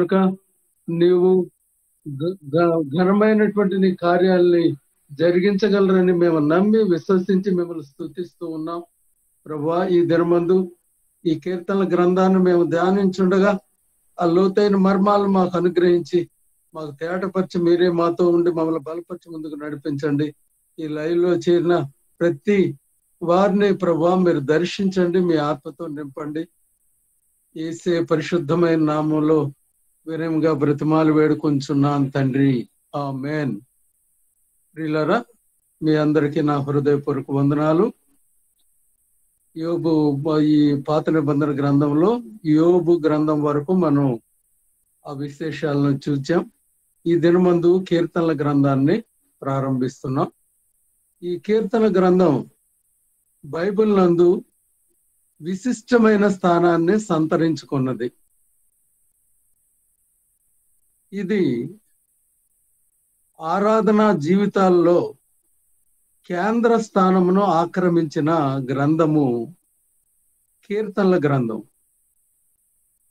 కనుక నీవు ఘనమైనటువంటి నీ కార్యాలని జరిగించగలరని మేము నమ్మి విశ్వసించి మిమ్మల్ని స్తుతిస్తూ ఉన్నాం. ప్రభువా, ఈ దినమందు ఈ కీర్తనల గ్రంథాన్ని మేము ధ్యానించుండగా ఆ లోతైన మర్మాలు మాకు అనుగ్రహించి మాకు తేటపరిచి మీరే మాతో ఉండి మమ్మల్ని బలపరిచి ముందుకు నడిపించండి. ఈ లైవ్ లో చేరిన ప్రతి వారిని ప్రభువా మీరు దర్శించండి, మీ ఆత్మతో నింపండి. యేసే పరిశుద్ధమైన నామంలో వినయంగా బ్రతిమాలు వేడుకొంచున్నాను తండ్రి, ఆమేన్. ప్రియులారా, మీ అందరికీ నా హృదయపూర్వక వందనాలు. యోబు, ఈ పాత నిబంధన గ్రంథంలో యోబు గ్రంథం వరకు మనం ఆ విశేషాలను చూచాం. ఈ దినమందు కీర్తనల గ్రంథాన్ని ప్రారంభిస్తున్నాం. ఈ కీర్తన గ్రంథం బైబిల్ నందు విశిష్టమైన స్థానాన్ని సంతరించుకున్నది. ఇది ఆరాధనా జీవితాల్లో కేంద్ర స్థానమును ఆక్రమించిన గ్రంథము కీర్తనల గ్రంథం.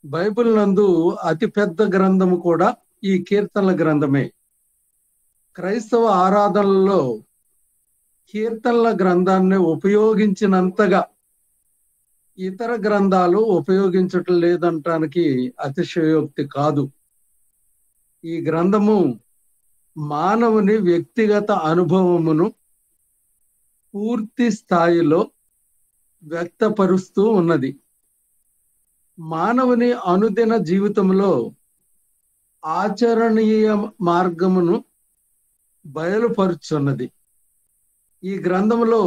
బైబిల్ నందు అతిపెద్ద గ్రంథము కూడా ఈ కీర్తనల గ్రంథమే. క్రైస్తవ ఆరాధనలో కీర్తనల గ్రంథాన్ని ఉపయోగించినంతగా ఇతర గ్రంథాలు ఉపయోగించటం లేదంటానికి అతిశయోక్తి కాదు. ఈ గ్రంథము మానవుని వ్యక్తిగత అనుభవమును పూర్తి స్థాయిలో వ్యక్తపరుస్తూ ఉన్నది. మానవుని అనుదిన జీవితంలో ఆచరణీయ మార్గమును బయలుపరుచున్నది. ఈ గ్రంథంలో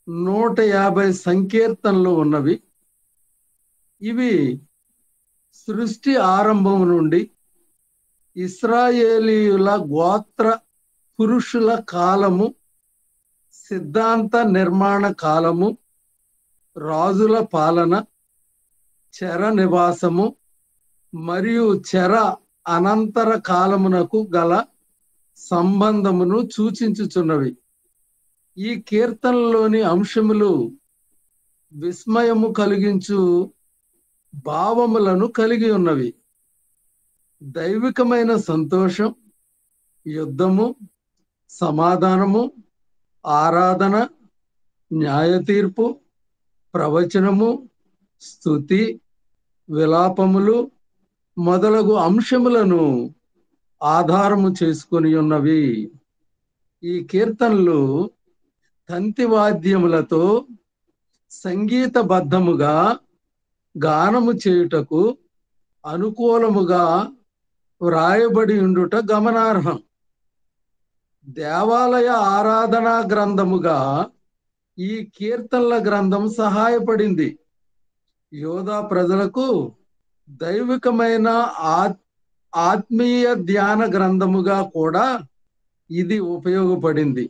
150 సంకీర్తనలు ఉన్నవి. ఇవి సృష్టి ఆరంభం నుండి ఇశ్రాయేలీయుల గోత్ర పురుషుల కాలము, సిద్ధాంత నిర్మాణ కాలము, రాజుల పాలన, చెర నివాసము మరియు చెర అనంతర కాలమునకు గల సంబంధమును సూచించుచున్నవి. ఈ కీర్తనలోని అంశములు విస్మయము కలిగించు భావములను కలిగి ఉన్నవి. దైవికమైన సంతోషం, యుద్ధము, సమాధానము, ఆరాధన, న్యాయ తీర్పు, ప్రవచనము, స్తుతి, విలాపములు మొదలగు అంశములను ఆధారము చేసుకొని ఉన్నవి. ఈ కీర్తనలు తంతివాద్యములతో సంగీతబద్ధముగా గానము చేయుటకు అనుకూలముగా వ్రాయబడి ఉండుట గమనార్హం. దేవాలయ ఆరాధనా గ్రంథముగా ఈ కీర్తనల గ్రంథం సహాయపడింది. యోధా ప్రజలకు దైవికమైన ఆత్మీయ ధ్యాన గ్రంథముగా కూడా ఇది ఉపయోగపడింది.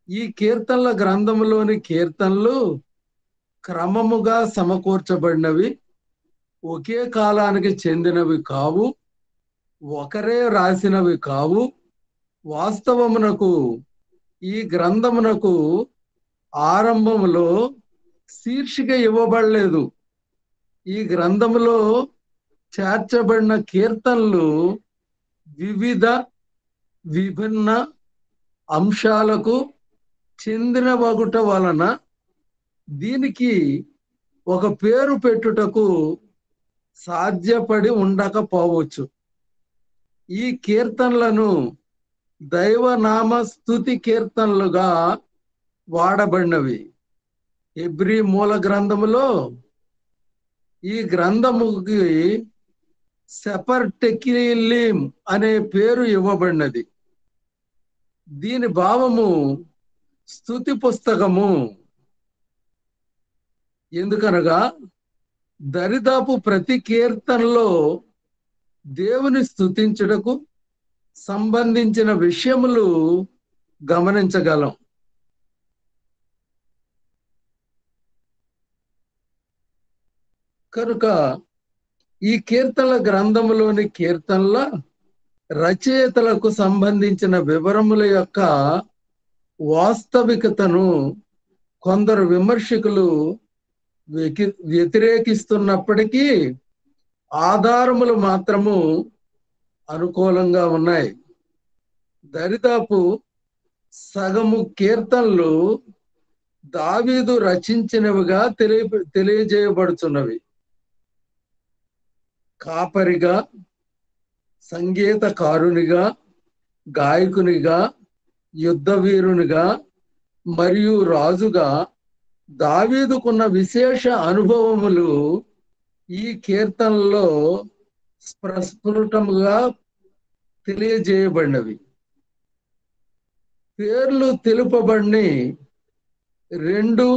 ఈ కీర్తనల గ్రంథములోని కీర్తనలు క్రమముగా సమకూర్చబడినవి, ఒకే కాలానికి చెందినవి కావు, ఒకరే రాసినవి కావు. వాస్తవమునకు ఈ గ్రంథమునకు ఆరంభములో శీర్షిక ఇవ్వబడలేదు. ఈ గ్రంథములో చేర్చబడిన కీర్తనలు విభిన్న అంశాలకు చెందిన వగుట వలన దీనికి ఒక పేరు పెట్టుటకు సాధ్యపడి ఉండకపోవచ్చు. ఈ కీర్తనలను దైవనామ స్తుతి కీర్తనలుగా వాడబడినవి. హెబ్రీ మూల గ్రంథములో ఈ గ్రంథముకి సెపర్ టెకిలీం అనే పేరు ఇవ్వబడినది. దీని భావము స్తుతి పుస్తకము. ఎందుకనగా దరిదాపు ప్రతి కీర్తనలో దేవుని స్తుతించుటకు సంబంధించిన విషయములు గమనించగలం. కనుక ఈ కీర్తనల గ్రంథములోని కీర్తనల రచయితలకు సంబంధించిన వివరముల యొక్క వాస్తవికతను కొందరు విమర్శకులు వ్యతిరేకిస్తున్నప్పటికీ ఆధారములు మాత్రము అనుకూలంగా ఉన్నాయి. దరిదాపు సగము కీర్తనలు దావీదు రచించినవిగా తెలియజేయబడుతున్నవి. కాపరిగా, సంగీతకారునిగా, గాయకునిగా, యుద్ధ వీరునిగా మరియు రాజుగా దావీదుకున్న విశేష అనుభవములు ఈ కీర్తనలో ప్రస్ఫుటముగా తెలియజేయబడినవి. పేర్లు తెలుపబడిని 2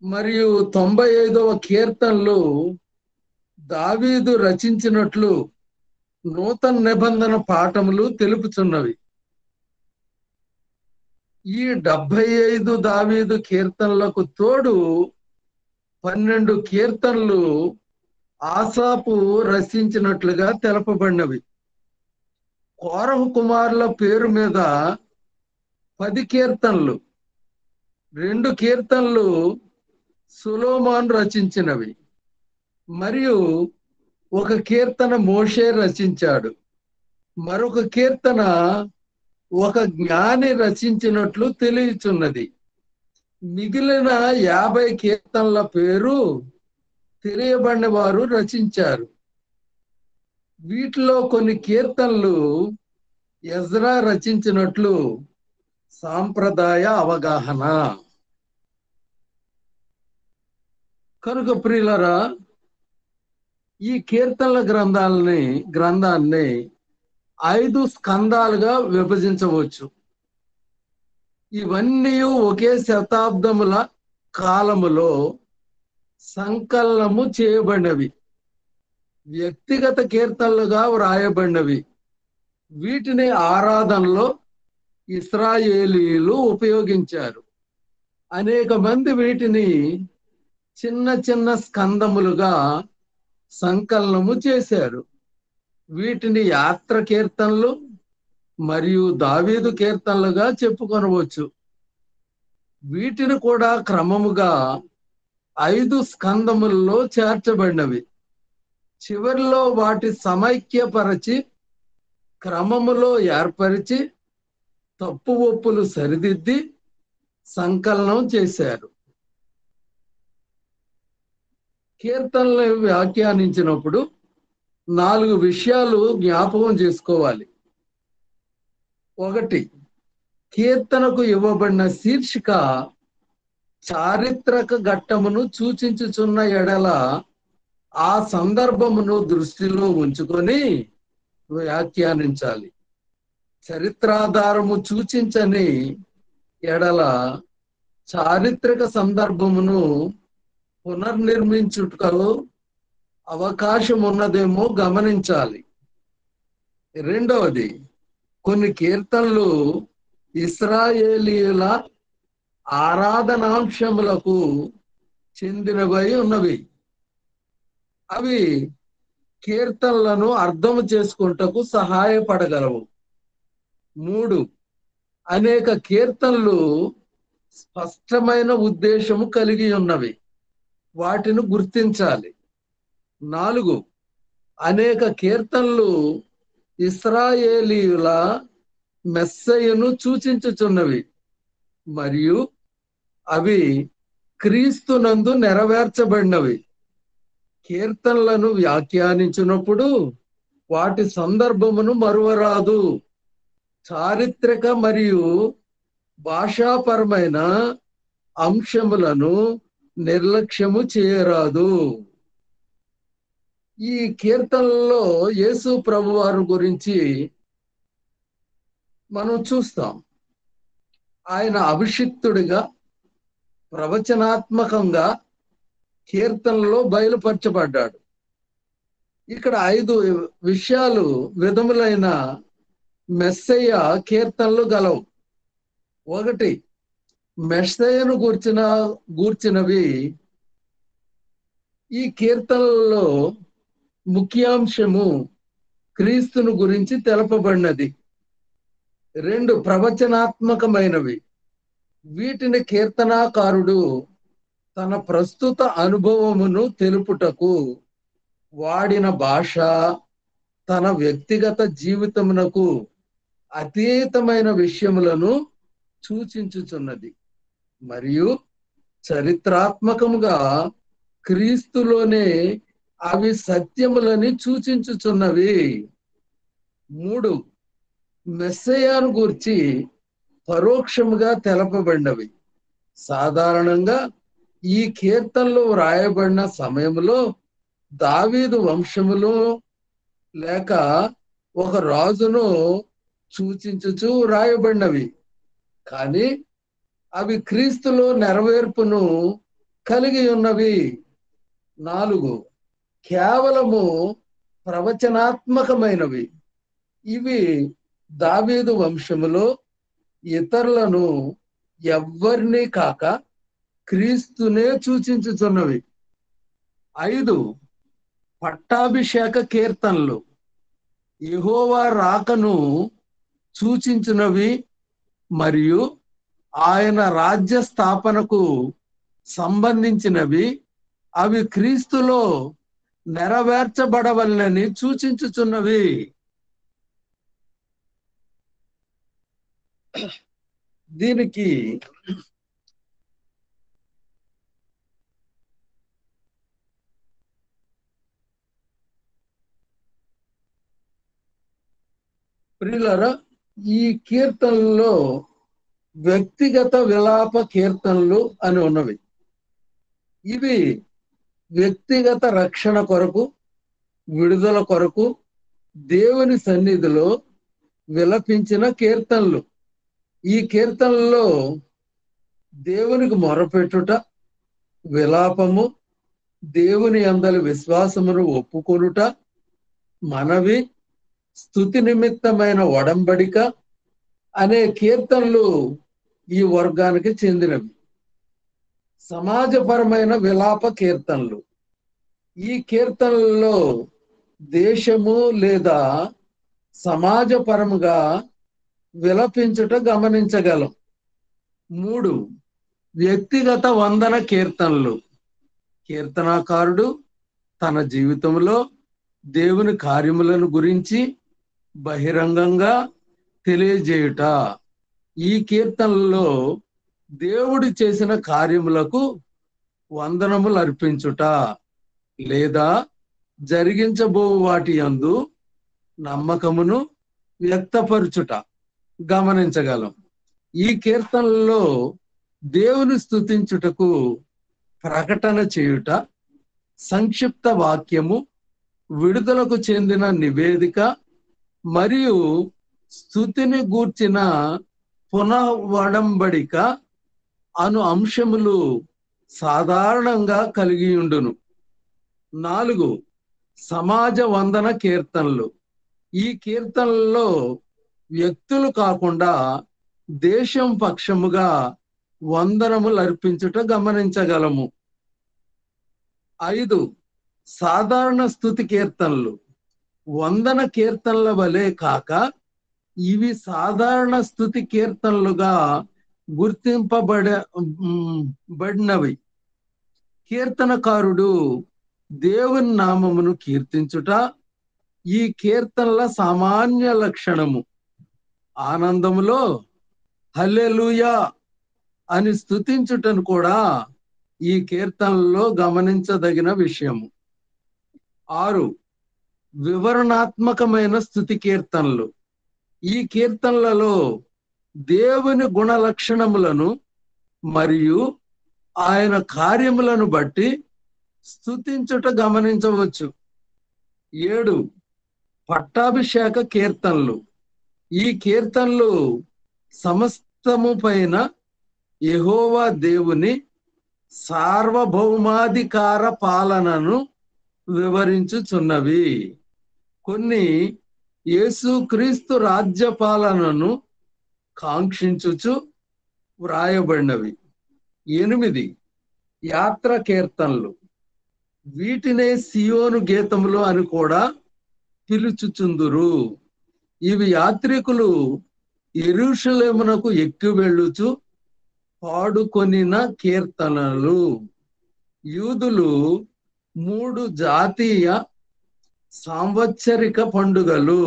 మరియు 95వ కీర్తనలు దావీదు రచించినట్లు నూతన నిబంధన పాఠములు తెలుపుచున్నవి. ఈ 75 దావీదు కీర్తనలకు తోడు 12 కీర్తనలు ఆసాపు రచించినట్లుగా తెలపబడినవి. కోరహు కుమారుల పేరు మీద 10 కీర్తనలు, 2 కీర్తనలు సొలొమోను రచించినవి మరియు 1 కీర్తన మోషే రచించాడు. మరొక కీర్తన ఒక జ్ఞాని రచించినట్లు తెలియచున్నది. మిగిలిన 50 కీర్తనల పేరు తెలియబడిన వారు రచించారు. వీటిలో కొన్ని కీర్తనలు ఎజ్రా రచించినట్లు సాంప్రదాయ అవగాహన. కనుక ప్రియులరా, ఈ కీర్తనల గ్రంథాన్ని 5 స్కందాలుగా విభజించవచ్చు. ఇవన్నీ ఒకే శతాబ్దముల కాలములో సంకలనము చేయబడినవి, వ్యక్తిగత కీర్తనలుగా వ్రాయబడినవి. వీటిని ఆరాధనలో ఇశ్రాయేలీయులు ఉపయోగించారు. అనేక మంది వీటిని చిన్న చిన్న స్కందములుగా సంకలనము చేశారు. వీటిని యాత్ర కీర్తనలు మరియు దావీదు కీర్తనలుగా చెప్పుకొనవచ్చు. వీటిని కూడా క్రమముగా 5 స్కందములలో చేర్చబడినవి. చివరిలో వాటి సమైక్యపరచి క్రమములో ఏర్పరిచి తప్పు ఒప్పులు సరిదిద్ది సంకలనం చేశారు. కీర్తనలు వ్యాఖ్యానించినప్పుడు 4 విషయాలు జ్ఞాపకం చేసుకోవాలి. 1, కీర్తనకు ఇవ్వబడిన శీర్షిక చారిత్రక ఘట్టమును సూచించుచున్న ఎడల ఆ సందర్భమును దృష్టిలో ఉంచుకొని వ్యాఖ్యానించాలి. చరిత్రాధారము సూచించని ఎడల చారిత్రక సందర్భమును పునర్నిర్మించుటకు అవకాశం ఉన్నదేమో గమనించాలి. 2, కొన్ని కీర్తనలు ఇశ్రాయేలీయుల ఆరాధనాంశములకు చెందినవై ఉన్నవి. అవి కీర్తనలను అర్థం చేసుకుంటకు సహాయపడగలవు. 3, అనేక కీర్తనలు స్పష్టమైన ఉద్దేశము కలిగి ఉన్నవి, వాటిని గుర్తించాలి. 4, అనేక కీర్తనలు ఇశ్రాయేలీయుల మెస్సయ్యను సూచించుచున్నవి మరియు అవి క్రీస్తునందు నెరవేర్చబడినవి. కీర్తనలను వ్యాఖ్యానించినప్పుడు వాటి సందర్భమును మరువరాదు. చారిత్రక మరియు భాషాపరమైన అంశములను నిర్లక్ష్యము చేయరాదు. ఈ కీర్తనలో యేసు ప్రభువారు గురించి మనం చూస్తాం. ఆయన అభిషిక్తుడిగా ప్రవచనాత్మకంగా కీర్తనలో బయలుపరచబడ్డాడు. ఇక్కడ 5 విధములైన మెస్సయ్య కీర్తనలు గలవు. 1, మెస్సయ్యను గూర్చినవి. ఈ కీర్తనలలో ముఖ్యాంశము క్రీస్తును గురించి తెలపబడినది. 2, ప్రవచనాత్మకమైనవి. వీటిని కీర్తనాకారుడు తన ప్రస్తుత అనుభవమును తెలుపుటకు వాడిన భాష తన వ్యక్తిగత జీవితమునకు అతీతమైన విషయములను సూచించుచున్నది మరియు చరిత్రాత్మకముగా క్రీస్తులోనే అవి సత్యములని సూచించుచున్నవి. 3 మెస్సయాను గూర్చి పరోక్షముగా తెలపబడినవి. సాధారణంగా ఈ కీర్తనలు వ్రాయబడిన సమయంలో దావీదు వంశములో లేక ఒక రాజును సూచించుచు వ్రాయబడినవి, కానీ అవి క్రీస్తులో నెరవేర్పును కలిగి ఉన్నవి. 4 కేవలము ప్రవచనాత్మకమైనవి. ఇవి దావీదు వంశములో ఇతరులను ఎవ్వరినీ కాక క్రీస్తునే సూచించుచున్నవి. 5 పట్టాభిషేక కీర్తనలు యెహోవా రాకను సూచించునవి మరియు ఆయన రాజ్య స్థాపనకు సంబంధించినవి. అవి క్రీస్తులో నెరవేర్చబడవలనని సూచించుచున్నవి. దీనికి ప్రియులారా, ఈ కీర్తనలో వ్యక్తిగత విలాప కీర్తనలు అని ఉన్నవి. ఇవి వ్యక్తిగత రక్షణ కొరకు, విడుదల కొరకు దేవుని సన్నిధిలో విలపించిన కీర్తనలు. ఈ కీర్తనలో దేవునికి మొరపెట్టుట, విలాపము, దేవుని యందలి విశ్వాసమును ఒప్పుకొనుట, మనవి, స్తుతి నిమిత్తమైన ఒడంబడిక అనే కీర్తనలు ఈ వర్గానికి చెందినవి. సమాజపరమైన విలాప కీర్తనలు. ఈ కీర్తనలలో దేశము లేదా సమాజపరముగా విలపించుట గమనించగలం. 3 వ్యక్తిగత వందన కీర్తనలు. కీర్తనాకారుడు తన జీవితంలో దేవుని కార్యములను గురించి బహిరంగంగా తెలియజేయుట. ఈ కీర్తనలో దేవుడు చేసిన కార్యములకు వందనములు అర్పించుట లేదా జరిగించబో వాటి యందు నమ్మకమును వ్యక్తపరచుట గమనించగలం. ఈ కీర్తనలో దేవుని స్తుతించుటకు ప్రకటన చేయుట, సంక్షిప్త వాక్యము, విడుదలకు చెందిన నివేదిక మరియు స్తుతిని గూర్చిన పునఃవడంబడిక అను అంశములు సాధారణంగా కలిగి ఉండును. 4 సమాజ వందన కీర్తనలు. ఈ కీర్తనల్లో వ్యక్తులు కాకుండా దేశం పక్షముగా వందనములు అర్పించుట గమనించగలము. 5 సాధారణ స్తుతి కీర్తనలు. వందన కీర్తనల వలె కాక ఇవి సాధారణ స్తుతి కీర్తనలుగా గుర్తింపబడినవి. కీర్తనకారుడు దేవుని నామమును కీర్తించుట ఈ కీర్తనల సామాన్య లక్షణము. ఆనందములో హల్లెలూయా అని స్తుతించుటను కూడా ఈ కీర్తనలో గమనించదగిన విషయము. 6 వివరణాత్మకమైన స్తుతి కీర్తనలు. ఈ కీర్తనలలో దేవుని గుణ లక్షణములను మరియు ఆయన కార్యములను బట్టి స్తుతించుట గమనించవచ్చు. 7 పట్టాభిషేక కీర్తనలు. ఈ కీర్తనలు సమస్తము పైన యెహోవా దేవుని సార్వభౌమాధికార పాలనను వివరించుచున్నవి. కొన్ని యేసుక్రీస్తు రాజ్య పాలనను కాంక్షించుచు వ్రాయబడినవి. 8 యాత్ర కీర్తనలు. వీటినే సియోను గీతములు అని కూడా పిలుచుచుందురు. ఇవి యాత్రికులు యెరూషలేమునకు ఎక్కి వెళ్ళుచు పాడుకొనిన కీర్తనలు. యూదులు 3 జాతీయ సాంవత్సరిక పండుగలు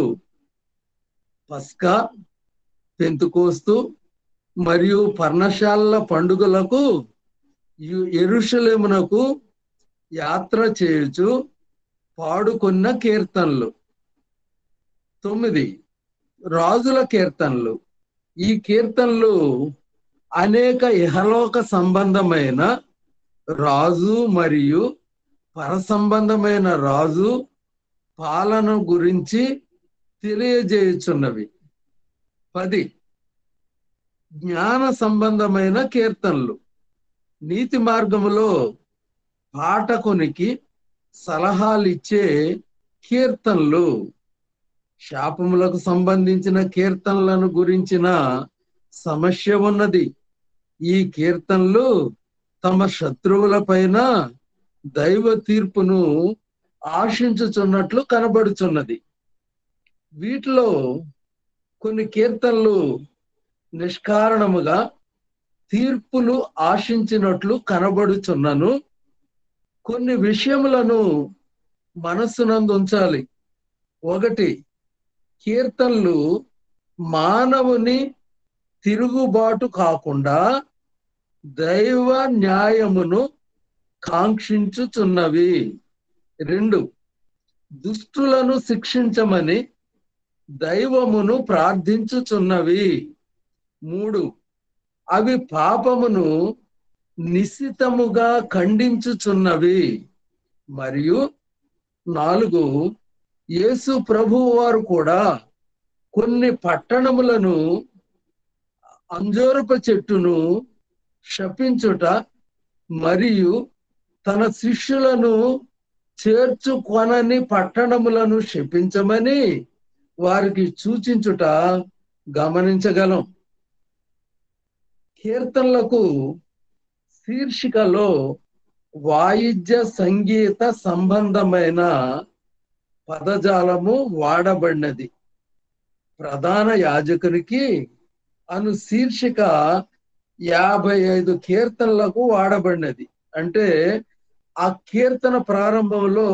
పస్కా, పెంతుకోస్తు మరియు పర్ణశాలల పండుగలకు యెరూషలేమునకు యాత్ర చేయుచు పాడుకున్న కీర్తనలు. 9 రాజుల కీర్తనలు. ఈ కీర్తనలు అనేక ఇహలోక సంబంధమైన రాజు మరియు పర సంబంధమైన రాజు పాలన గురించి తెలియజేయుచున్నవి. 10 జ్ఞాన సంబంధమైన కీర్తనలు. నీతి మార్గములో పాఠకునికి సలహాలు ఇచ్చే కీర్తనలు. శాపములకు సంబంధించిన కీర్తనలను గురించిన సమస్య ఉన్నది. ఈ కీర్తనలు తమ శత్రువుల పైన దైవ తీర్పును ఆశించుచున్నట్లు కనబడుచున్నది. వీటిలో కొన్ని కీర్తనలు నిష్కారణముగా తీర్పులు ఆశించినట్లు కనబడుచున్నను. కొన్ని విషయములను మనస్సునందు ఉంచాలి. 1 కీర్తనలు మానవుని తిరుగుబాటు కాకుండా దైవ న్యాయమును కాంక్షించుచున్నవి. 2 దుష్టులను శిక్షించమని దైవమును ప్రార్థించుచున్నవి. 3 అవి పాపమును నిశితముగా ఖండించుచున్నవి. మరియు 4 యేసు ప్రభువు వారు కూడా కొన్ని పట్టణములను అంజూరపు చెట్టును శపించుట మరియు తన శిష్యులను చేర్చుకొనని పట్టణములను శపించమని వారికి సూచించుట గమనించగలం. కీర్తనలకు శీర్షికలో వాయిద్య సంగీత సంబంధమైన పదజాలము వాడబడినది. ప్రధాన యాజకునికి అను శీర్షిక 55 కీర్తనలకు వాడబడినది. అంటే ఆ కీర్తన ప్రారంభంలో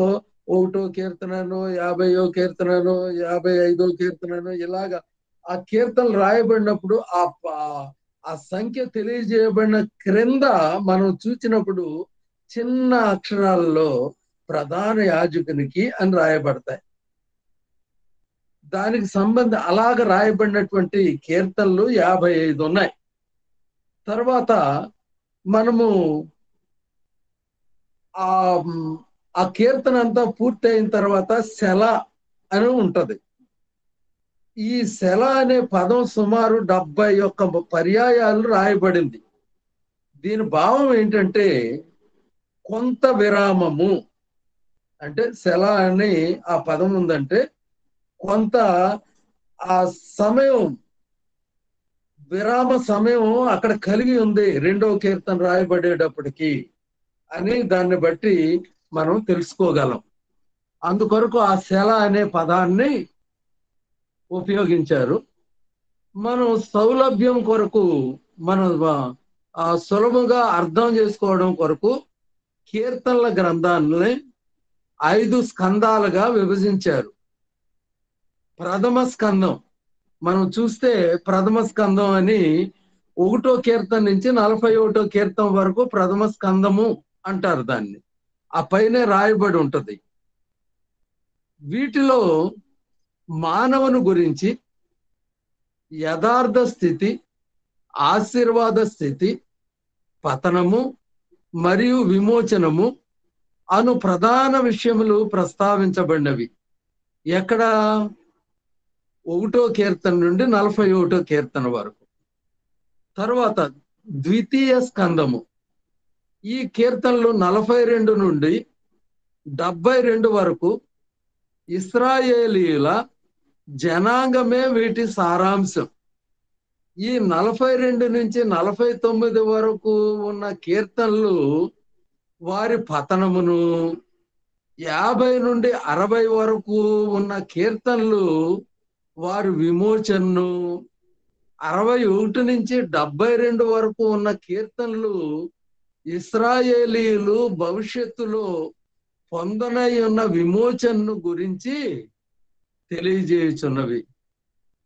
1వ కీర్తనను, 50వ కీర్తనను, 55వ కీర్తనను ఇలాగా ఆ కీర్తనలు రాయబడినప్పుడు ఆ సంఖ్య తెలియజేయబడిన క్రింద మనం చూసినప్పుడు చిన్న అక్షరాలలో ప్రధాన యాజకునికి అని రాయబడతాయి. దానికి అలాగ రాయబడినటువంటి కీర్తనలు 55 ఉన్నాయి. తర్వాత మనము ఆ కీర్తన అంతా పూర్తయిన తర్వాత శల అని ఉంటది. ఈ శల అనే పదం సుమారు 71 పర్యాయాలు రాయబడింది. దీని భావం ఏంటంటే కొంత విరామము. అంటే శల అని ఆ పదం ఉందంటే కొంత ఆ సమయం, విరామ సమయం అక్కడ కలిగి ఉంది 2వ కీర్తన రాయబడేటప్పటికి అని దాన్ని బట్టి మనం తెలుసుకోగలం. అందుకొరకు ఆ శల అనే పదాన్ని ఉపయోగించారు. మనం సౌలభ్యం కొరకు, మనం సులభంగా అర్థం చేసుకోవడం కొరకు కీర్తనల గ్రంథాన్ని 5 స్కందాలుగా విభజించారు. ప్రథమ స్కందం మనం చూస్తే ప్రథమ స్కందం అని 1వ కీర్తన నుంచి 41వ కీర్తన వరకు ప్రథమ స్కందము అంటారు దాన్ని. ఆ పైనే రాయబడి ఉంటది. వీటిలో మానవుని గురించి యథార్థ స్థితి, ఆశీర్వాద స్థితి, పతనము మరియు విమోచనము అను ప్రధాన విషయములు ప్రస్తావించబడినవి. ఎక్కడ? 1వ కీర్తన నుండి 41వ కీర్తన వరకు. తర్వాత ద్వితీయ స్కందము. ఈ కీర్తనలు 42 నుండి 72 వరకు ఇశ్రాయేలీయుల జనాంగమే వీటి సారాంశం. ఈ 42 నుంచి 49 వరకు ఉన్న కీర్తనలు వారి పతనమును, 50 నుండి 60 వరకు ఉన్న కీర్తనలు వారి విమోచనను, 61 నుంచి 72 వరకు ఉన్న కీర్తనలు ఇశ్రాయేలీయులు భవిష్యత్తులో పొందనై ఉన్న విమోచనను గురించి తెలియజేయుచున్నవి.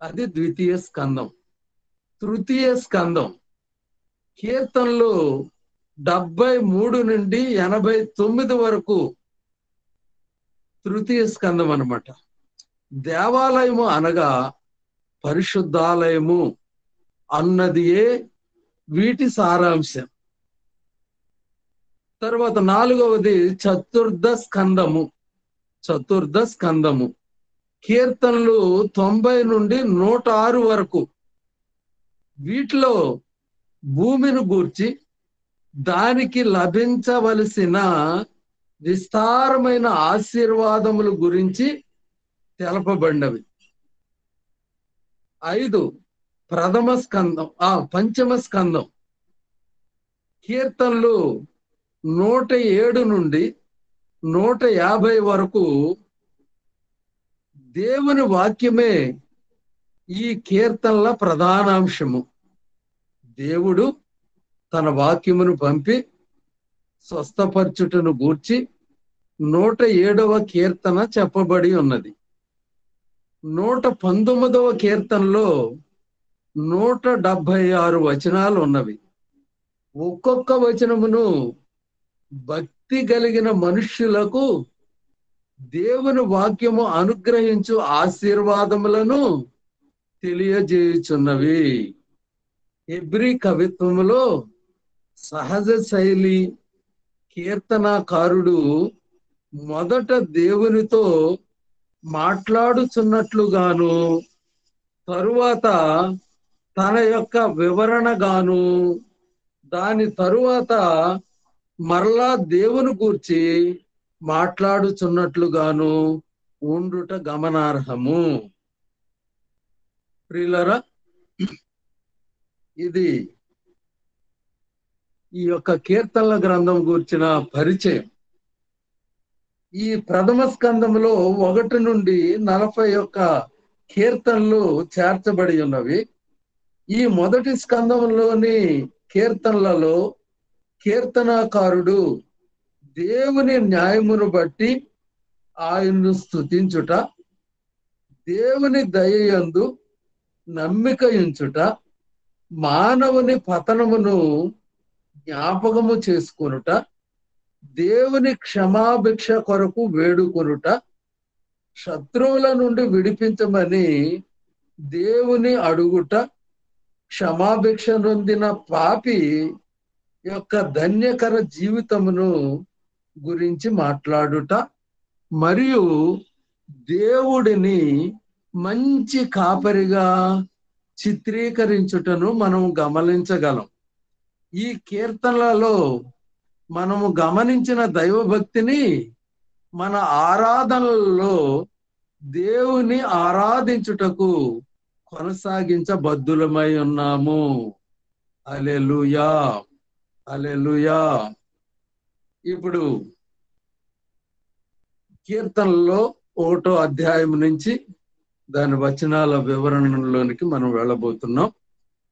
అది ద్వితీయ స్కందం. తృతీయ స్కందం కీర్తనలు 73 నుండి 89 వరకు తృతీయ స్కందం అన్నమాట. దేవాలయము అనగా పరిశుద్ధాలయము అన్నదియే వీటి సారాంశం. తర్వాత 4వది చతుర్థ స్కందము. చతుర్థ స్కందము కీర్తనలు 90 నుండి 106 వరకు. వీటిలో భూమిని గూర్చి దానికి లభించవలసిన విస్తారమైన ఆశీర్వాదముల గురించి తెలపబడినవి. 5 ప్రథమ స్కందం పంచమ స్కందం కీర్తనలు 107 నుండి 150 వరకు. దేవుని వాక్యమే ఈ కీర్తనల ప్రధానాంశము. దేవుడు తన వాక్యమును పంపి స్వస్థపరచుటను గూర్చి 107వ కీర్తన చెప్పబడి ఉన్నది. 119వ కీర్తనలో 176 వచనాలు ఉన్నవి. ఒక్కొక్క వచనమును భక్తి కలిగిన మనుష్యులకు దేవుని వాక్యము అనుగ్రహించు ఆశీర్వాదములను తెలియజేయుచున్నవి. హెబ్రీ కవిత్వములో సహజ శైలి కీర్తనాకారుడు మొదట దేవునితో మాట్లాడుచున్నట్లుగాను, తరువాత తన యొక్క వివరణగాను, దాని తరువాత మరలా దేవుని గూర్చి మాట్లాడుచున్నట్లుగాను ఉండుట గమనార్హము. ప్రియులారా, ఇది ఈ యొక్క కీర్తనల గ్రంథం గురించిన పరిచయం. ఈ ప్రథమ స్కందములో 1 నుండి 41 కీర్తనలు చేర్చబడి ఉన్నవి. ఈ మొదటి స్కందంలోని కీర్తనలలో కీర్తనాకారుడు దేవుని న్యాయమును బట్టి ఆయన్ను స్తుతించుట, దేవుని దయయందు నమ్మిక ఉంచుట, మానవుని పతనమును జ్ఞాపకము చేసుకొనుట, దేవుని క్షమాభిక్ష కొరకు వేడుకొనుట, శత్రువుల నుండి విడిపించమని దేవుని అడుగుట, క్షమాభిక్ష నొందిన పాపి యొక్క ధన్యకర జీవితమును గురించి మాట్లాడుట, మరియు దేవుడిని మంచి కాపరిగా చిత్రీకరించుటను మనం గమనించగలం. ఈ కీర్తనలలో మనము గమనించిన దైవభక్తిని మన ఆరాధనలలో దేవుని ఆరాధించుటకు కొనసాగించబద్దులమై ఉన్నాము. హల్లెలూయా, హల్లెలూయా. ఇప్పుడు కీర్తనలో 1వ అధ్యాయం నుంచి దాని వచనాల వివరణలోనికి మనం వెళ్ళబోతున్నాం.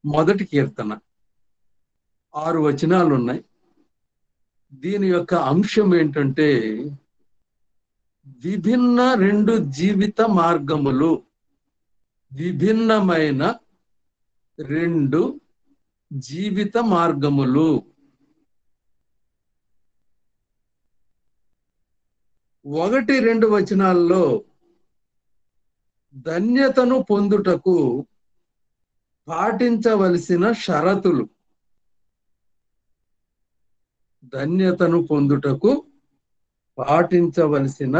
మొదటి కీర్తన 6 వచనాలు ఉన్నాయి. దీని యొక్క అంశం ఏంటంటే విభిన్న 2 జీవిత మార్గములు. విభిన్నమైన 2 జీవిత మార్గములు. 1-2 వచనాల్లో ధన్యతను పొందుటకు పాటించవలసిన షరతులు. ధన్యతను పొందుటకు పాటించవలసిన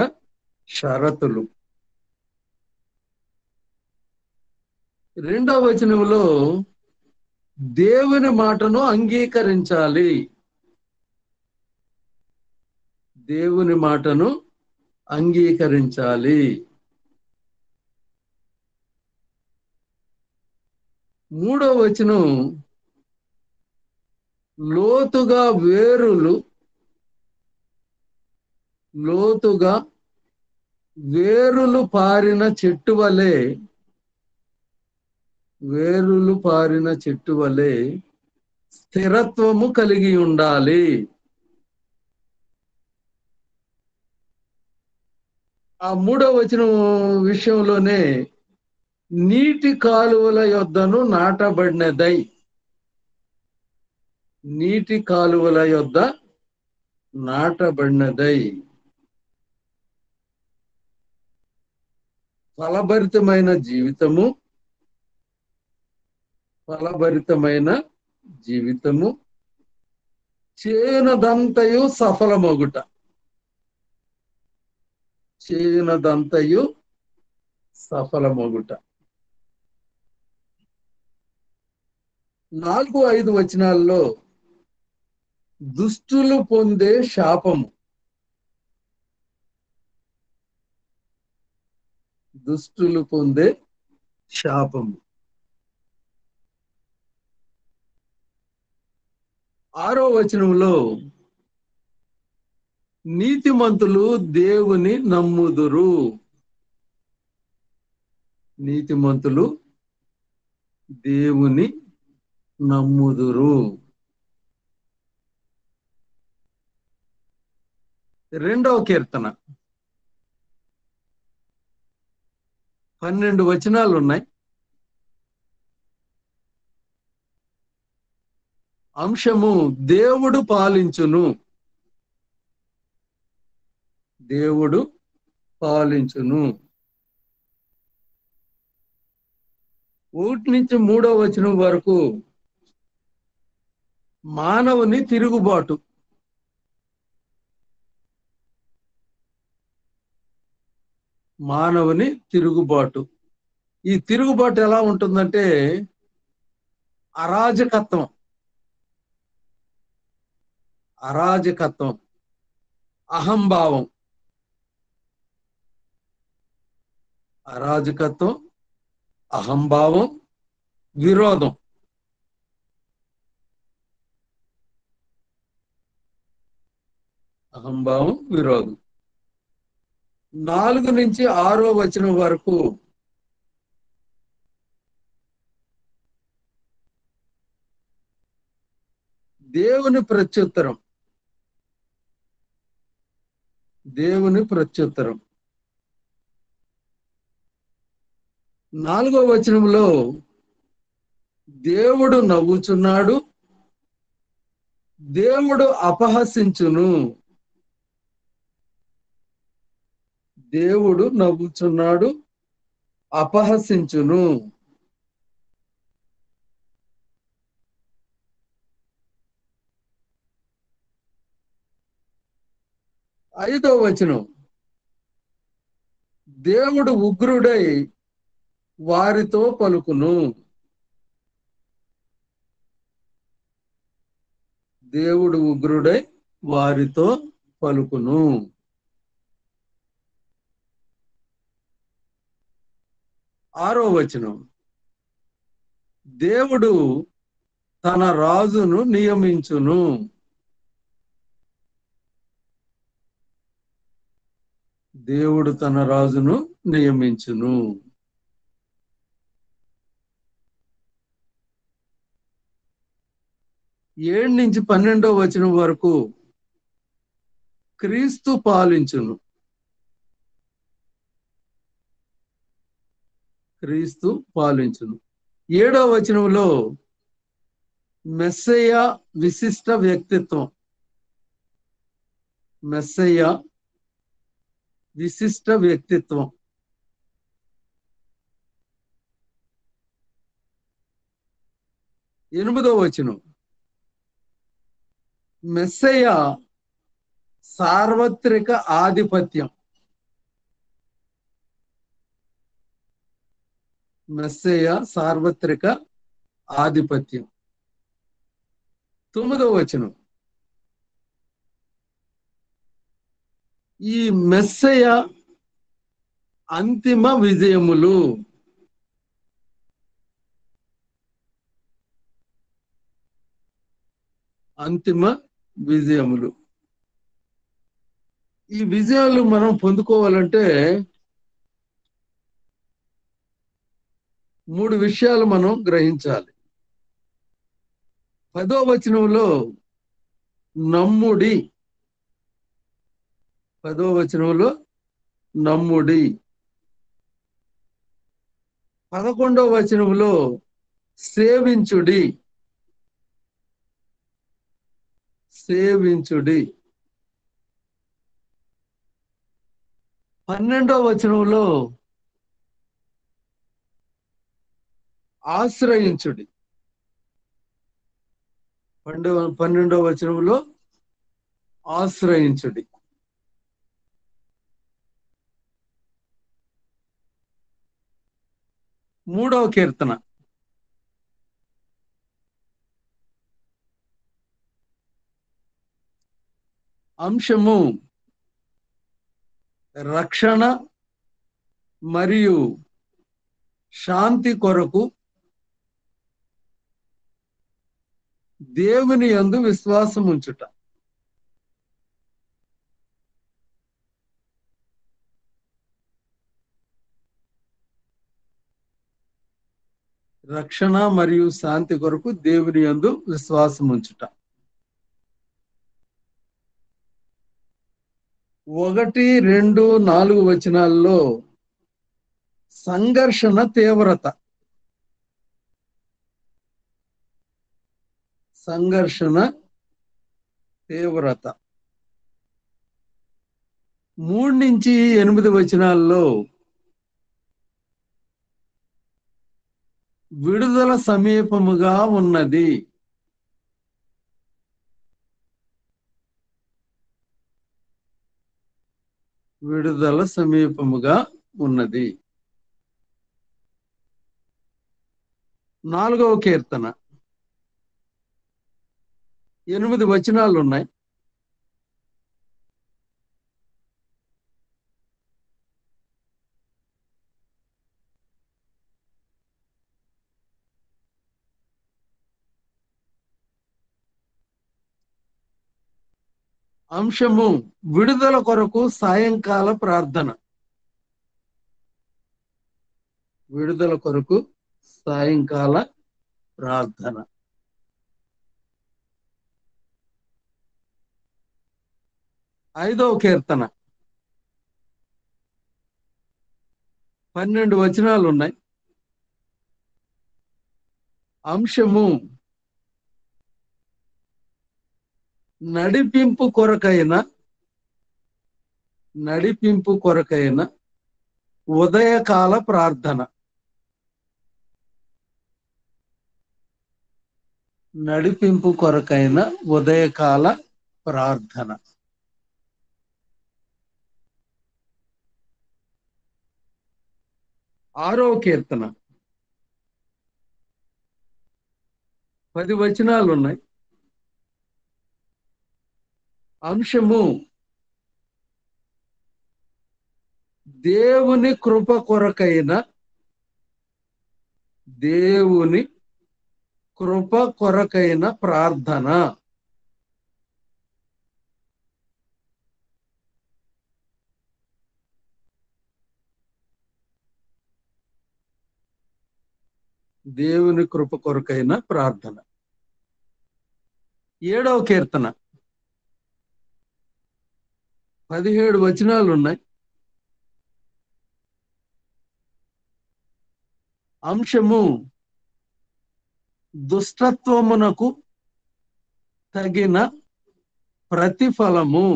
షరతులు. 2వ వచనంలో దేవుని మాటను అంగీకరించాలి. దేవుని మాటను అంగీకరించాలి. 3వ వచనం లోతుగా వేరులు పారిన చెట్టు వలె స్థిరత్వము కలిగి ఉండాలి. ఆ 3వ వచనం విషయంలోనే నీటి కాలువల యొద్దను నాటబడినదై, నీటి కాలువల యొద్ద నాటబడినదై, ఫలభరితమైన జీవితము, ఫలభరితమైన జీవితము చేయునదంతయు సఫలమగుట, చేయునదంతయు సఫలమగుట. 4-5 వచనాల్లో దుష్టులు పొందే శాపము, దుష్టులు పొందే శాపము. 6వ వచనంలో నీతిమంతులు దేవుని నమ్ముదురు, నీతిమంతులు దేవుని నమ్ముదురు. 2వ కీర్తన 12 వచనాలు ఉన్నాయి. అంశము దేవుడు పాలించును, దేవుడు పాలించును. 1 నుంచి 3వ వచనం వరకు మానవుని తిరుగుబాటు, మానవుని తిరుగుబాటు. ఈ తిరుగుబాటు ఎలా ఉంటుందంటే అరాజకత్వం, అరాజకత్వం, అహంభావం, అరాజకత్వం, అహంభావం, విరోధం. అహంభావం, విరోధం. 4 నుంచి 6వ వచనం వరకు దేవుని ప్రత్యుత్తరం, దేవుని ప్రత్యుత్తరం. 4వ వచనంలో దేవుడు నవ్వుచున్నాడు, దేవుడు అపహసించును, దేవుడు నవ్వుచున్నాడు, అపహసించును. 5వ వచనం దేవుడు ఉగ్రుడై వారితో పలుకును, దేవుడు ఉగ్రుడై వారితో పలుకును. 6వ వచనం దేవుడు తన రాజును నియమించును, దేవుడు తన రాజును నియమించును. 7 నుంచి 12వ వచనం వరకు క్రీస్తు పాలించును, క్రీస్తు పాలించును. 7వ వచనంలో మెస్సయ్య విశిష్ట వ్యక్తిత్వం, మెస్సయ్య విశిష్ట వ్యక్తిత్వం. 8వ వచనం మెస్సయ్య సార్వత్రిక ఆధిపత్యం, మెస్సయ్య సార్వత్రిక ఆధిపత్యం. 9వ వచనం ఈ మెస్సయ్య అంతిమ విజయములు, అంతిమ విజయములు. ఈ విజయాలు మనం పొందుకోవాలంటే 3 విషయాలు మనం గ్రహించాలి. 10వ వచనంలో నమ్ముడి, 10వ వచనంలో నమ్ముడి. 11వ వచనములో సేవించుడి. సేవించుడి. 12వ వచనంలో ఆశ్రయించుడి. 12వ వచనంలో ఆశ్రయించుడి. 3వ కీర్తన అంశము రక్షణ మరియు శాంతి కొరకు దేవుని యందు విశ్వాసం ఉంచుట. రక్షణ మరియు శాంతి కొరకు దేవుని యందు విశ్వాసం ఉంచుట. 1, 2, 4 వచనాల్లో సంఘర్షణ తీవ్రత. సంఘర్షణ తీవ్రత. 3 నుంచి 8 వచనాల్లో విడుదల సమీపముగా ఉన్నది. విడుదల సమీపముగా ఉన్నది. 4వ కీర్తన 8 వచనాలు ఉన్నాయి. అంశము విడుదల కొరకు సాయంకాల ప్రార్థన. విడుదల కొరకు సాయంకాల ప్రార్థన. 5వ కీర్తన 12 వచనాలు ఉన్నాయి. అంశము నడిపింపు కొరకైన ఉదయకాల ప్రార్థన. నడిపింపు కొరకైన ఉదయకాల ప్రార్థన. 6వ కీర్తన 10 వచనాలు ఉన్నాయి. అంశము దేవుని కృప కొరకైన ప్రార్థన. దేవుని కృప కొరకైన ప్రార్థన. 7వ కీర్తన 17 వచనాలు ఉన్నాయి. అంశము దుష్టత్వమునకు తగిన ప్రతిఫలము.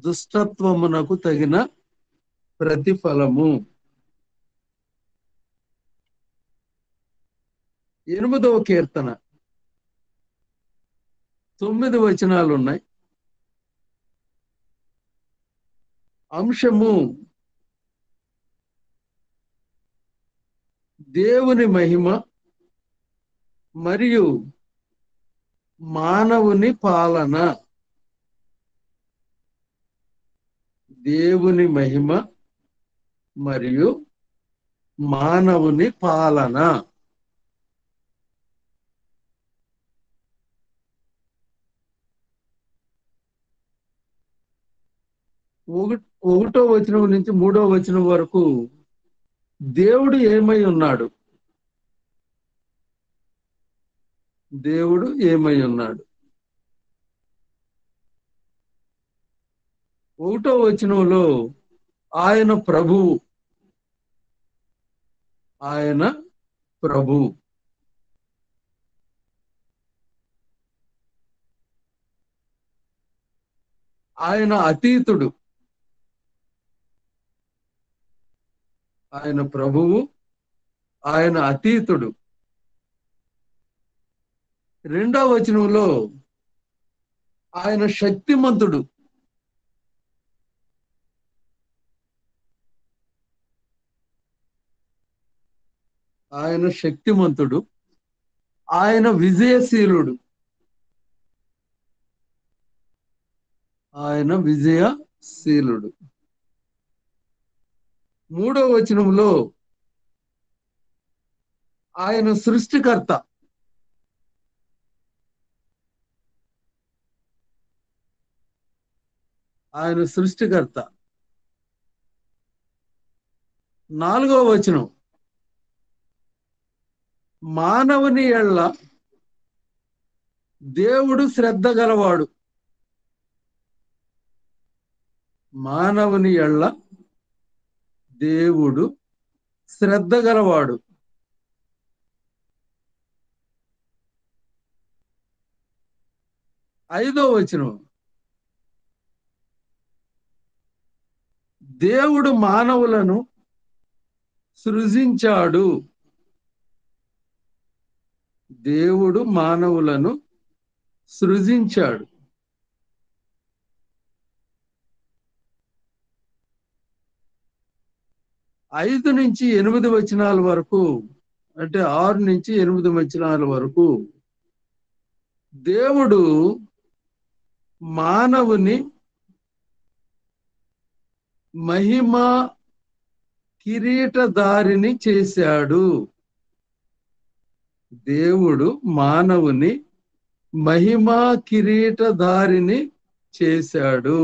దుష్టత్వమునకు తగిన ప్రతిఫలము. 8వ కీర్తన 9 వచనాలు ఉన్నాయి. అంశము దేవుని మహిమ మరియు మానవుని పాలన. దేవుని మహిమ మరియు మానవుని పాలన. 1వ వచనం నుంచి 3వ వచనం వరకు దేవుడు ఏమై ఉన్నాడు, దేవుడు ఏమై ఉన్నాడు. 1వ వచనంలో ఆయన ప్రభువు, ఆయన ప్రభువు. ఆయన అతీతుడు, ఆయన ప్రభువు, ఆయన అతీతుడు. 2వ వచనంలో ఆయన శక్తిమంతుడు, ఆయన శక్తిమంతుడు, ఆయన విజయశీలుడు, ఆయన విజయశీలుడు. 3వ వచనంలో ఆయన సృష్టికర్త, ఆయన సృష్టికర్త. 4వ వచనం మానవుని ఎడల దేవుడు శ్రద్ధ గలవాడు, మానవుని ఎడల దేవుడు శ్రద్ధ గలవాడు. 5వ వచనం దేవుడు మానవులను సృజించాడు, దేవుడు మానవులను సృజించాడు. 5 నుంచి 8 వచనాల వరకు, అంటే 6 నుంచి 8 వచనాల వరకు దేవుడు మానవుని మహిమ కిరీటధారిని చేశాడు. దేవుడు మానవుని మహిమా కిరీటధారిని చేశాడు.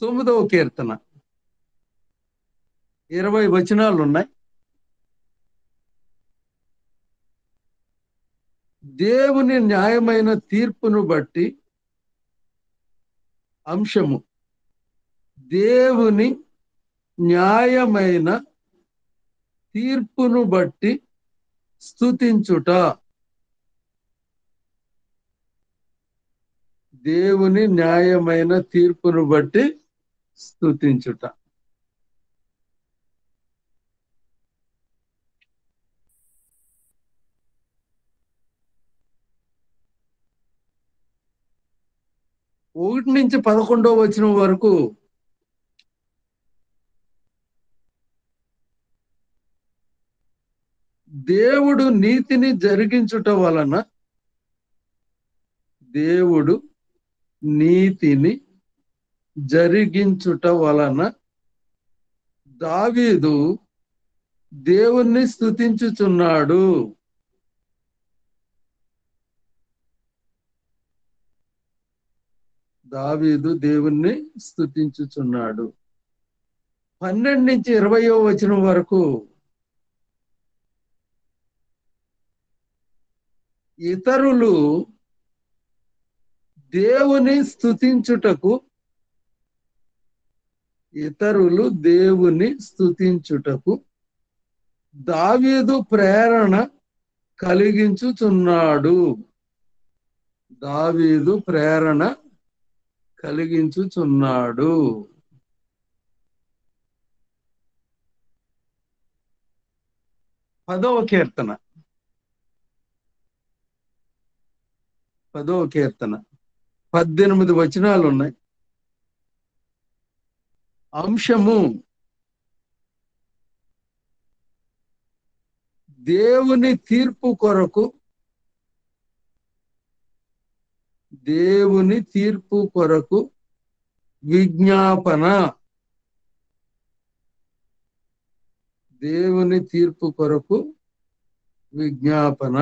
9వ కీర్తన 20 వచనాలు ఉన్నాయి. దేవుని న్యాయమైన తీర్పును బట్టి అంశము, దేవుని న్యాయమైన తీర్పును బట్టి స్తుతించుట, దేవుని న్యాయమైన తీర్పును బట్టి స్తుతించుట. ఒకటి నుంచి 11వ వచనం వరకు దేవుడు నీతిని జరిగించుట వలన, దేవుడు నీతిని జరిగించుట వలన దావీదు దేవుణ్ణి స్తుతించుచున్నాడు. దావీదు దేవుణ్ణి స్తుతించుచున్నాడు. 12 నుంచి 20వ వచనం వరకు ఇతరులు దేవుని స్తుతించుటకు, ఇతరులు దేవుని స్తుతించుటకు దావీదు ప్రేరణ కలిగించుచున్నాడు, దావీదు ప్రేరణ కలిగించుచున్నాడు. 10వ కీర్తన 18 వచనాలు ఉన్నాయి. అంశము, దేవుని తీర్పు కొరకు, దేవుని తీర్పు కొరకు విజ్ఞాపన, దేవుని తీర్పు కొరకు విజ్ఞాపన.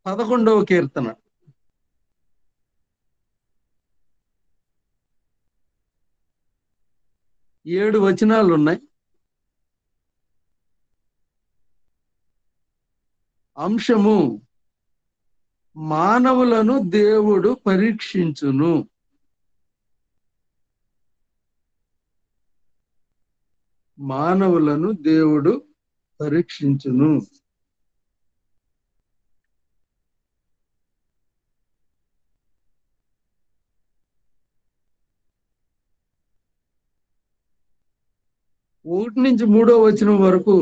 11వ కీర్తన. ఏడు వచనాలు ఉన్నాయి. అంశము: మానవులను దేవుడు పరీక్షించును. మానవులను దేవుడు పరీక్షించును. ఒకటి నుంచి 3వ వచనం వరకు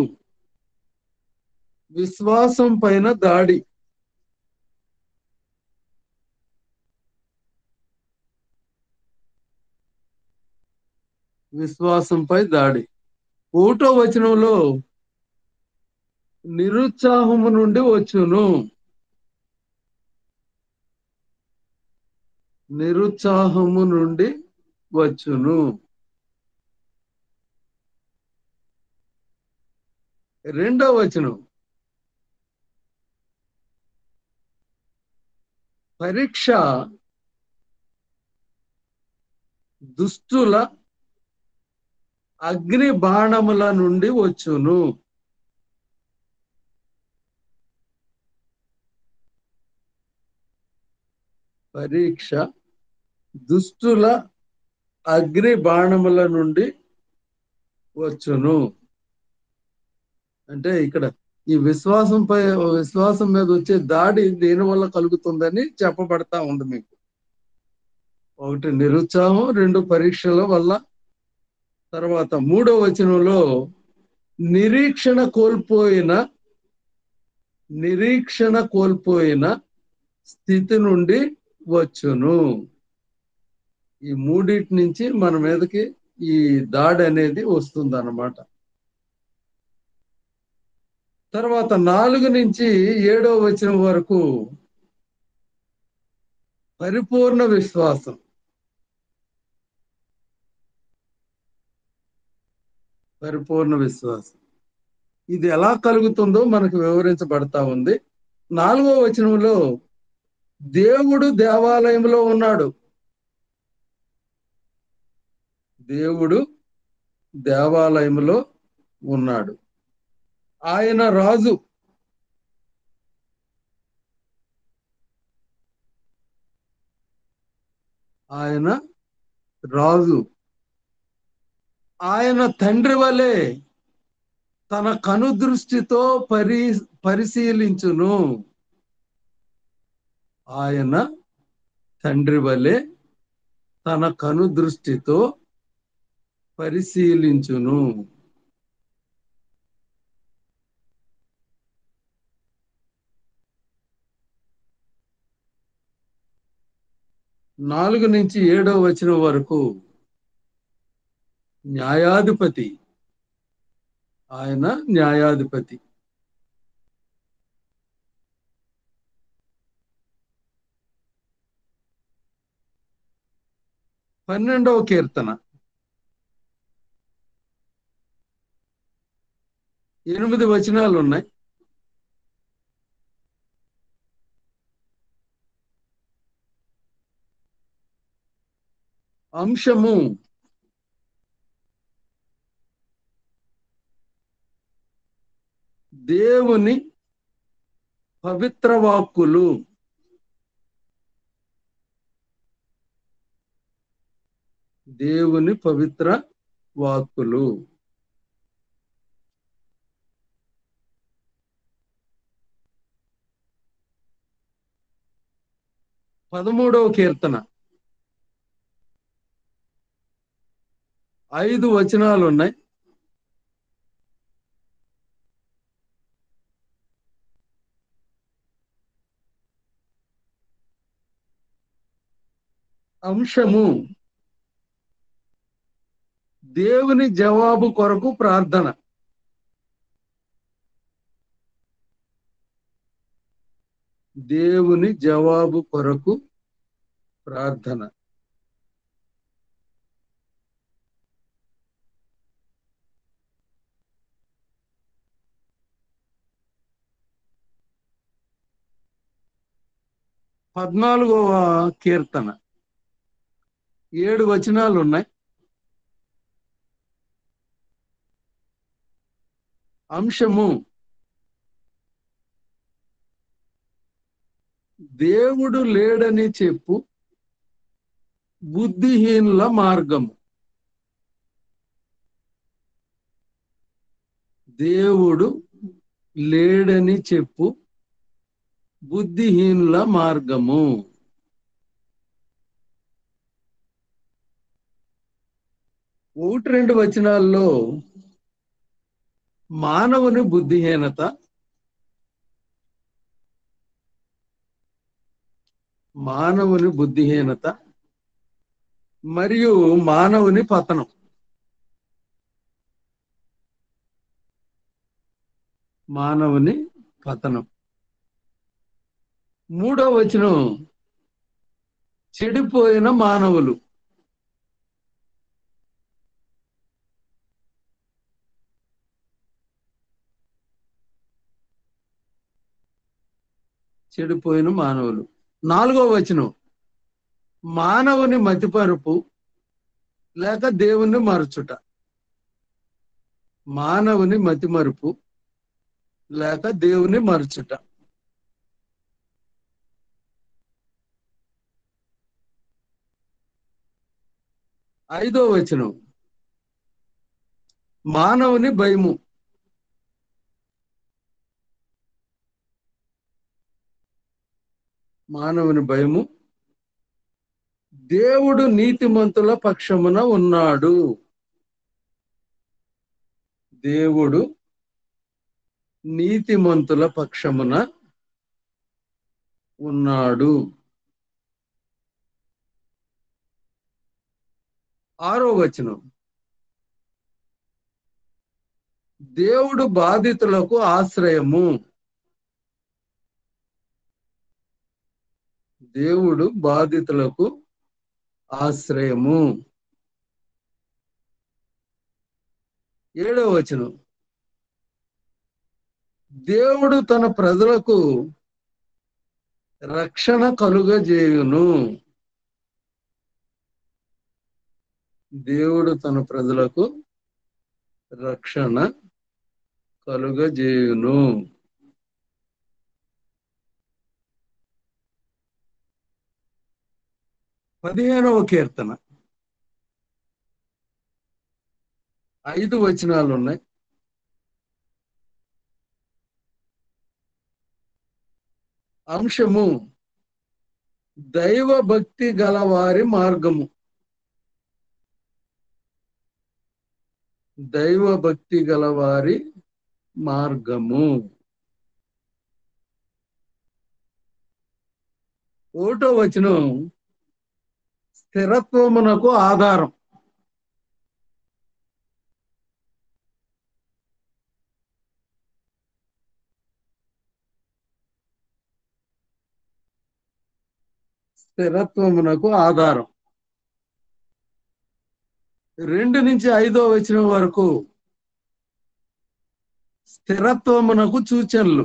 విశ్వాసం పైన దాడి. విశ్వాసంపై దాడి. 1వ వచనంలో నిరుత్సాహము నుండి వచ్చును. నిరుత్సాహము నుండి వచ్చును. 2వ వచనం పరీక్ష దుష్టుల అగ్ని బాణముల నుండి వచ్చును. పరీక్ష దుష్టుల అగ్ని బాణముల నుండి వచ్చును. అంటే ఇక్కడ ఈ విశ్వాసం మీద వచ్చే దాడి దేని వల్ల కలుగుతుందని చెప్పబడతా ఉంది మీకు. 1 నిరుత్సాహం, 2 పరీక్షల వల్ల. తర్వాత 3వ వచనంలో నిరీక్షణ కోల్పోయిన స్థితి నుండి వచ్చును. ఈ మూడిటి నుంచి మన మీదకి ఈ దాడి అనేది వస్తుందన్నమాట. తర్వాత 4 నుంచి 7వ వచనం వరకు పరిపూర్ణ విశ్వాసం. పరిపూర్ణ విశ్వాసం ఇది ఎలా కలుగుతుందో మనకు వివరించబడతా ఉంది. 4వ వచనంలో దేవుడు దేవాలయంలో ఉన్నాడు. దేవుడు దేవాలయంలో ఉన్నాడు. ఆయన రాజు. ఆయన రాజు. ఆయన తండ్రి వలె తన కనుదృష్టితో పరిశీలించును. ఆయన తండ్రి వలె తన కనుదృష్టితో పరిశీలించును. నాలుగు నుంచి 7వ వచనం వరకు న్యాయాధిపతి. ఆయన న్యాయాధిపతి. పన్నెండవ కీర్తన 8 వచనాలు ఉన్నాయి. అంశము: దేవుని పవిత్ర వాక్కులు. దేవుని పవిత్ర వాక్కులు. పదమూడవ కీర్తన 5 వచనాలు ఉన్నాయి. అంశము: దేవుని జవాబు కొరకు ప్రార్థన. దేవుని జవాబు కొరకు ప్రార్థన. 14వ కీర్తన 7 వచనాలు ఉన్నాయి. అంశము దేవుడు లేడని చెప్పు బుద్ధిహీనుల మార్గము. దేవుడు లేడని చెప్పు బుద్ధిహీనుల మార్గము. 1-2 వచనాల్లో మానవుని బుద్ధిహీనత, మరియు మానవుని పతనం. మానవుని పతనం. 3వ వచనం చెడిపోయిన మానవులు. చెడిపోయిన మానవులు. 4వ వచనం మానవుని మతిపరుపు లేక దేవుణ్ణి మరచుట. మానవుని మతిమరుపు లేక దేవుని మరచుట. 5వ వచనం మానవుని భయము. మానవుని భయము. దేవుడు నీతిమంతుల పక్షమున ఉన్నాడు. దేవుడు నీతిమంతుల పక్షమున ఉన్నాడు. 6వ వచనం దేవుడు బాధితులకు ఆశ్రయము. దేవుడు బాధితులకు ఆశ్రయము. 7వ వచనం దేవుడు తన ప్రజలకు రక్షణ కలుగజేయును. దేవుడు తన ప్రజలకు రక్షణ కలుగజేయును. 15వ కీర్తన 5 వచనాలు ఉన్నాయి. అంశము దైవ భక్తి గలవారి మార్గము. దైవ భక్తి గలవారి మార్గము. 1వ వచనం స్థిరత్వమునకు ఆధారం. స్థిరత్వమునకు ఆధారం. 2-5వ వచనం వరకు స్థిరత్వమునకు సూచనలు.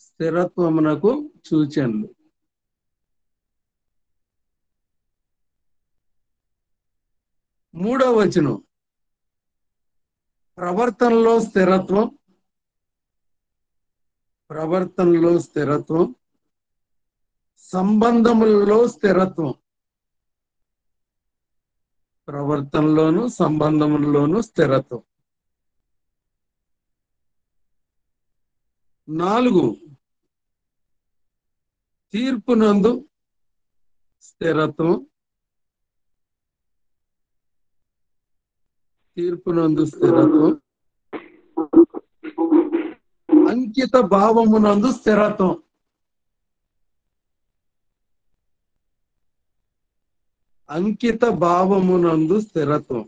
స్థిరత్వమునకు సూచనలు. 3వ వచనం ప్రవర్తనలో స్థిరత్వం. ప్రవర్తనలో స్థిరత్వం. సంబంధములలో స్థిరత్వం. ప్రవర్తనలోను సంబంధములలోను స్థిరత్వం. 4 తీర్పునందు స్థిరత్వం. తీర్పునందు స్థిరత్వం. అంకిత భావమునందు స్థిరత్వం. అంకిత భావమునందు స్థిరత్వం.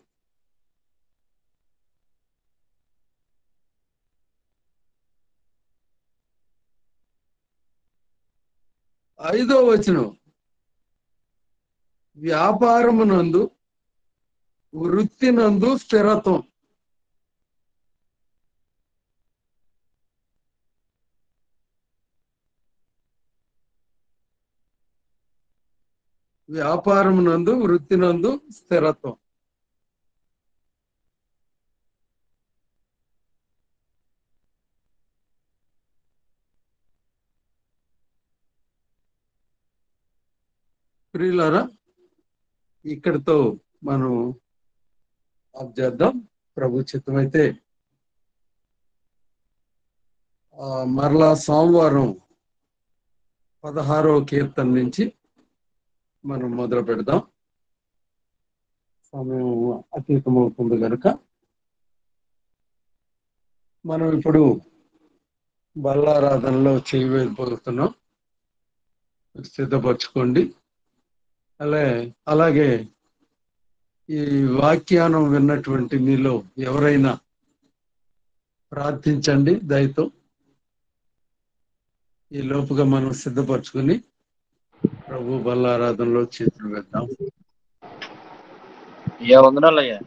5వ వచనం వ్యాపారమునందు వృత్తినందు స్థిరత్వం. వ్యాపారం నందు, వృత్తి నందు స్థిరత్వం. ప్రియులారా, ఇక్కడితో మనం ఆఫ్ చేద్దాం. ప్రభు చిత్తమైతే మరలా సోమవారం 16వ కీర్తన నుంచి మనం మొదలు పెడదాం. సమయం అతీతమవుతుంది కనుక మనం ఇప్పుడు బల్లారాధనలో చేయబోతున్నాం. సిద్ధపరచుకోండి. అలాగే ఈ వాక్యానం విన్నటువంటి మీలో ఎవరైనా ప్రార్థించండి దయతో. ఈ లోపుగా మనం సిద్ధపరచుకుని ప్రభు బల్లారాధనలో చేతులు వేద్దాం. వందనాలయ్యా.